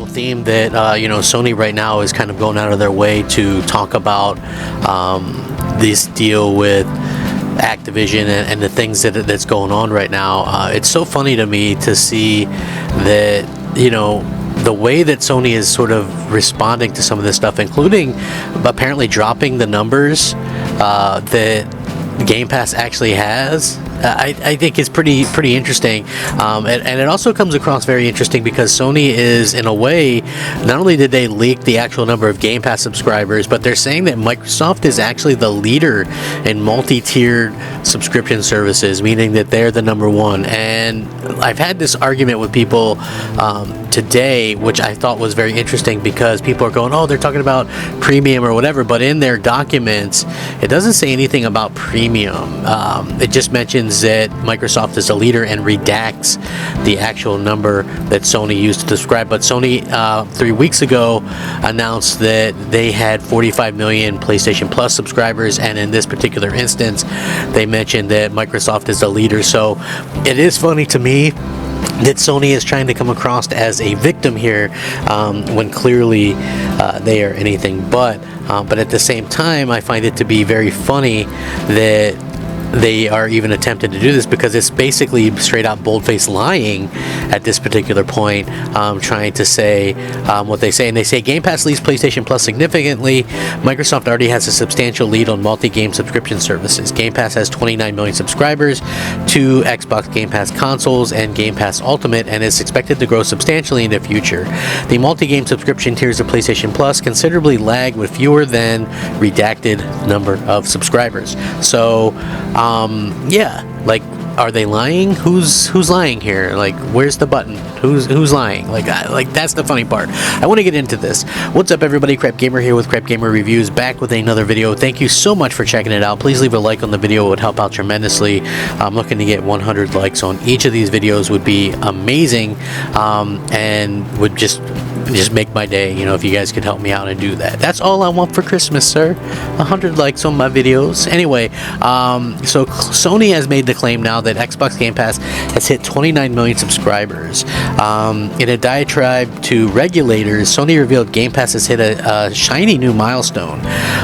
theme that Sony right now is kind of going out of their way to talk about this deal with Activision and the things that's going on right now. It's so funny to me to see that the way that Sony is sort of responding to some of this stuff, including apparently dropping the numbers that Game Pass actually has. I think it's pretty interesting, and it also comes across very interesting because Sony is, in a way, not only did they leak the actual number of Game Pass subscribers, but they're saying that Microsoft is actually the leader in multi-tiered subscription services, meaning that they're the number one. And I've had this argument with people today, which I thought was very interesting, because people are going, oh, they're talking about premium or whatever, but in their documents it doesn't say anything about premium. It just mentions that Microsoft is a leader and redacts the actual number that Sony used to describe. But Sony 3 weeks ago announced that they had 45 million PlayStation Plus subscribers, and in this particular instance they mentioned that Microsoft is the leader. So it is funny to me that Sony is trying to come across as a victim here, when clearly they are anything but. But at the same time, I find it to be very funny that they are even attempting to do this, because it's basically straight out bold-faced lying at this particular point, trying to say what they say. And they say Game Pass leads PlayStation Plus significantly. Microsoft already has a substantial lead on multi-game subscription services. Game Pass has 29 million subscribers to Xbox Game Pass consoles and Game Pass Ultimate, and is expected to grow substantially in the future. The multi-game subscription tiers of PlayStation Plus considerably lag with fewer than redacted number of subscribers. So are they lying? Who's lying here? Like, where's the button? Who's lying? Like that's the funny part. I want to get into this. What's up, everybody? Crap Gamer here with Crap Gamer Reviews, back with another video. Thank you so much for checking it out. Please leave a like on the video. It would help out tremendously. I'm looking to get 100 likes on each of these videos. Would be amazing, and would just make my day, if you guys could help me out and do that. That's all I want for Christmas, sir. 100 likes on my videos. Anyway, so Sony has made the claim now that Xbox Game Pass has hit 29 million subscribers. In a diatribe to regulators, Sony revealed Game Pass has hit a shiny new milestone.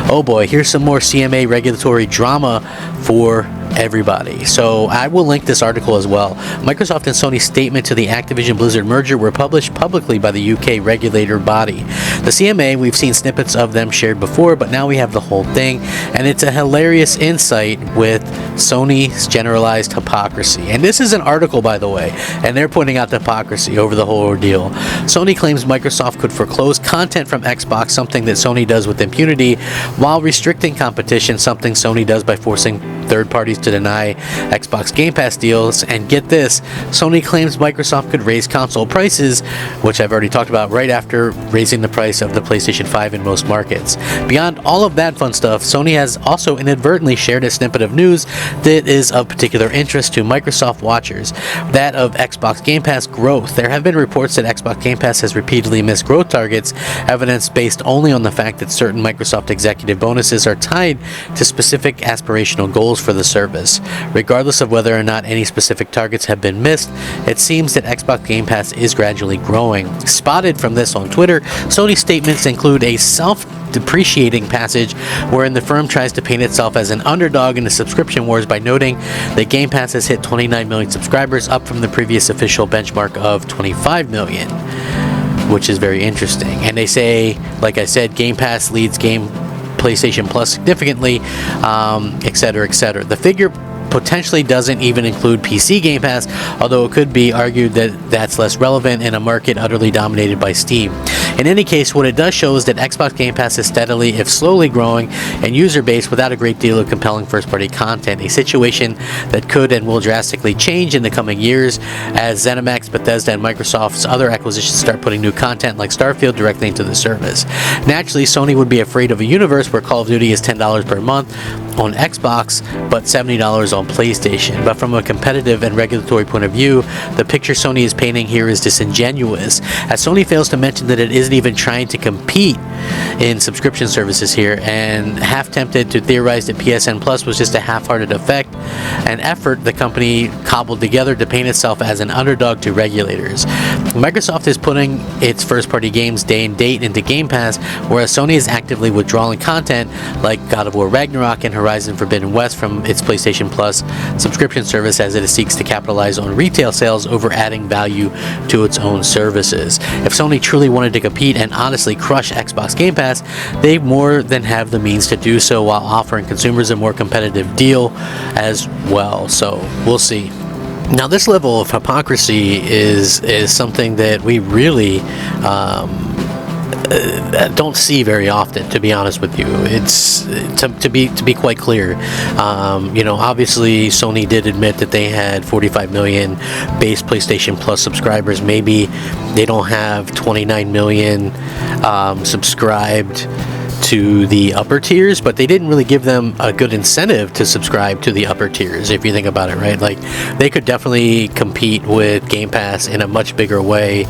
Oh boy, here's some more CMA regulatory drama for everybody. So I will link this article as well. Microsoft and Sony's statement to the Activision Blizzard merger were published publicly by the UK regulator body. The CMA, we've seen snippets of them shared before, but now we have the whole thing, and it's a hilarious insight with Sony's generalized hypocrisy. And this is an article, by the way, and they're pointing out the hypocrisy over the whole ordeal. Sony claims Microsoft could foreclose content from Xbox, something that Sony does with impunity, while restricting competition, something Sony does by forcing third parties to deny Xbox Game Pass deals. And get this, Sony claims Microsoft could raise console prices, which I've already talked about, right after raising the price of the PlayStation 5 in most markets. Beyond all of that fun stuff, Sony has also inadvertently shared a snippet of news that is of particular interest to Microsoft watchers, that of Xbox Game Pass growth. There have been reports that Xbox Game Pass has repeatedly missed growth targets, evidence based only on the fact that certain Microsoft executive bonuses are tied to specific aspirational goals for the service. Regardless of whether or not any specific targets have been missed, it seems that Xbox Game Pass is gradually growing. Spotted from this on Twitter, Sony's statements include a self-depreciating passage wherein the firm tries to paint itself as an underdog in the subscription wars by noting that Game Pass has hit 29 million subscribers, up from the previous official benchmark of 25 million, which is very interesting. And they say, like I said, Game Pass leads PlayStation Plus significantly, etc., etc. The figure potentially doesn't even include PC Game Pass, although it could be argued that that's less relevant in a market utterly dominated by Steam. In any case, what it does show is that Xbox Game Pass is steadily, if slowly, growing in user base without a great deal of compelling first-party content, a situation that could and will drastically change in the coming years as ZeniMax, Bethesda, and Microsoft's other acquisitions start putting new content like Starfield directly into the service. Naturally, Sony would be afraid of a universe where Call of Duty is $10 per month on Xbox, but $70 on PlayStation. But from a competitive and regulatory point of view, the picture Sony is painting here is disingenuous, as Sony fails to mention that it isn't even trying to compete in subscription services here, and half tempted to theorize that PSN Plus was just a half-hearted an effort the company cobbled together to paint itself as an underdog to regulators. Microsoft is putting its first-party games day and date into Game Pass, whereas Sony is actively withdrawing content like God of War Ragnarok and Horizon Forbidden West from its PlayStation Plus subscription service as it seeks to capitalize on retail sales over adding value to its own services. If Sony truly wanted to compete and honestly crush Xbox Game Pass, they more than have the means to do so while offering consumers a more competitive deal as well. So we'll see. Now, this level of hypocrisy is something that we really don't see very often, to be honest with you. It's to be quite clear. Obviously Sony did admit that they had 45 million base PlayStation Plus subscribers. Maybe they don't have 29 million subscribed to the upper tiers, but they didn't really give them a good incentive to subscribe to the upper tiers, if you think about it, right? Like, they could definitely compete with Game Pass in a much bigger way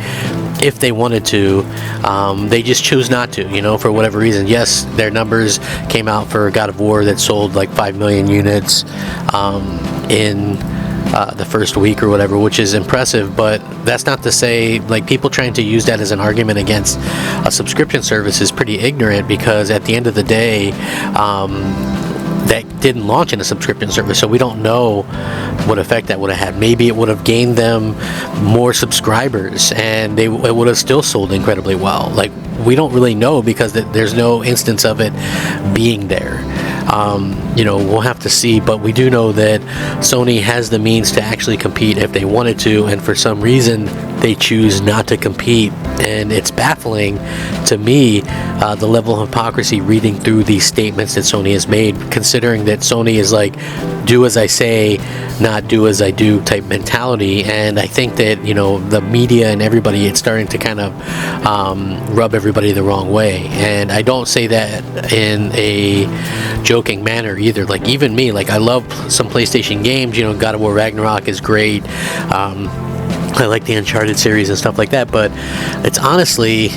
if they wanted to. They just choose not to, for whatever reason. Yes, their numbers came out for God of War that sold like 5 million units in the first week or whatever, which is impressive, but that's not to say, like, people trying to use that as an argument against a subscription service is pretty ignorant, because at the end of the day, that didn't launch in a subscription service, so we don't know what effect that would have had. Maybe it would have gained them more subscribers and it would have still sold incredibly well. Like, we don't really know, because there's no instance of it being there. We'll have to see, but we do know that Sony has the means to actually compete if they wanted to, and for some reason they choose not to compete, and it's baffling to me, the level of hypocrisy reading through these statements that Sony has made, considering that Sony is like, do as I say, not do as I do type mentality. And I think that, the media and everybody, it's starting to kind of rub everybody the wrong way. And I don't say that in a joking manner either. Like, even me, like, I love some PlayStation games, God of War Ragnarok is great. I like the Uncharted series and stuff like that, but it's honestly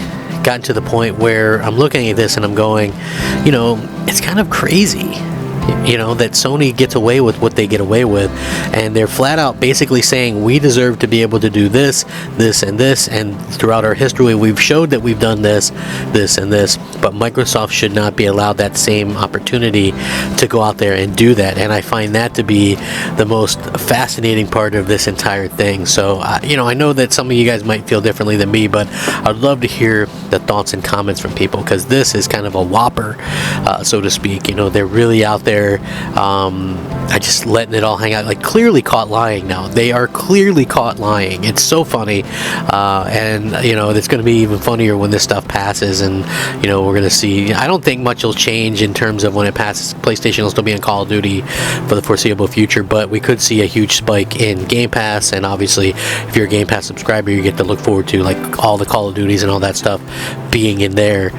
gotten to the point where I'm looking at this and I'm going, it's kind of crazy, that Sony gets away with what they get away with, and they're flat out basically saying, we deserve to be able to do this, this, and this, and throughout our history we've showed that we've done this, this, and this, but Microsoft should not be allowed that same opportunity to go out there and do that. And I find that to be the most fascinating part of this entire thing. So I know that some of you guys might feel differently than me, but I'd love to hear the thoughts and comments from people, because this is kind of a whopper, so to speak. They're really out there I just letting it all hang out, like, clearly caught lying now. They are clearly caught lying. It's so funny, and it's going to be even funnier when this stuff passes, and we're going to see. I don't think much will change in terms of when it passes. PlayStation will still be in Call of Duty for the foreseeable future, but we could see a huge spike in Game Pass, and obviously if you're a Game Pass subscriber, you get to look forward to, like, all the Call of Duties and all that stuff being in there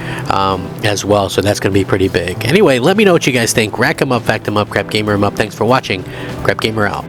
as well, so that's going to be pretty big. Anyway, let me know what you guys think. Rack 'em up, fact 'em up, Crap Gamer 'em up. Thanks for watching. Crap Gamer out.